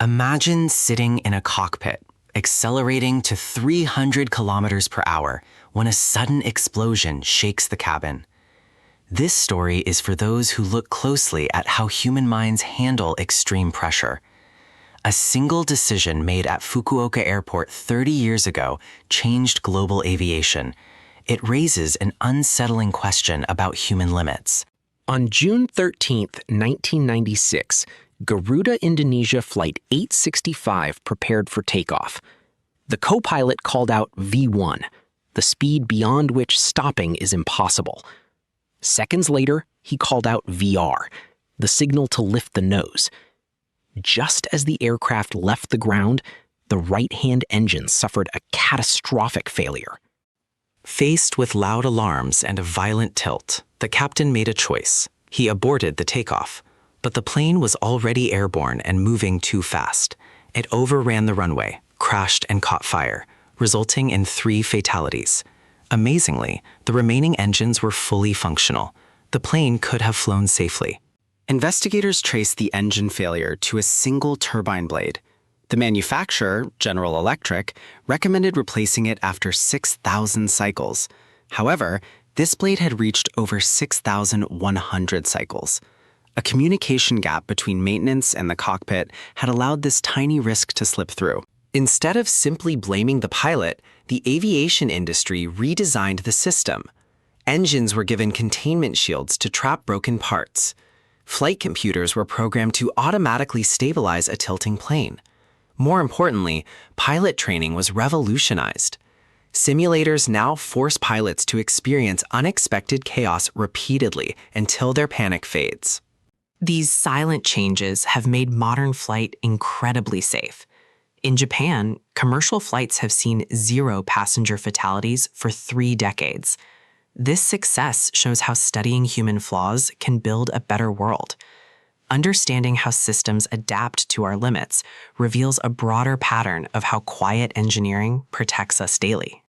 Imagine sitting in a cockpit, accelerating to 300 kilometers per hour when a sudden explosion shakes the cabin. This story is for those who look closely at how human minds handle extreme pressure. A single decision made at Fukuoka Airport 30 years ago changed global aviation. It raises an unsettling question about human limits. On June 13, 1996, Garuda Indonesia Flight 865 prepared for takeoff. The co-pilot called out V1, the speed beyond which stopping is impossible. Seconds later, he called out VR, the signal to lift the nose. Just as the aircraft left the ground, the right-hand engine suffered a catastrophic failure. Faced with loud alarms and a violent tilt, the captain made a choice. He aborted the takeoff, but the plane was already airborne and moving too fast. It overran the runway, crashed and caught fire, resulting in 3 fatalities. Amazingly, the remaining engines were fully functional. The plane could have flown safely. Investigators traced the engine failure to a single turbine blade. The manufacturer, General Electric, recommended replacing it after 6,000 cycles. However, this blade had reached over 6,100 cycles. A communication gap between maintenance and the cockpit had allowed this tiny risk to slip through. Instead of simply blaming the pilot, the aviation industry redesigned the system. Engines were given containment shields to trap broken parts. Flight computers were programmed to automatically stabilize a tilting plane. More importantly, pilot training was revolutionized. Simulators now force pilots to experience unexpected chaos repeatedly until their panic fades. These silent changes have made modern flight incredibly safe. In Japan, commercial flights have seen 0 passenger fatalities for 3 decades. This success shows how studying human flaws can build a better world. Understanding how systems adapt to our limits reveals a broader pattern of how quiet engineering protects us daily.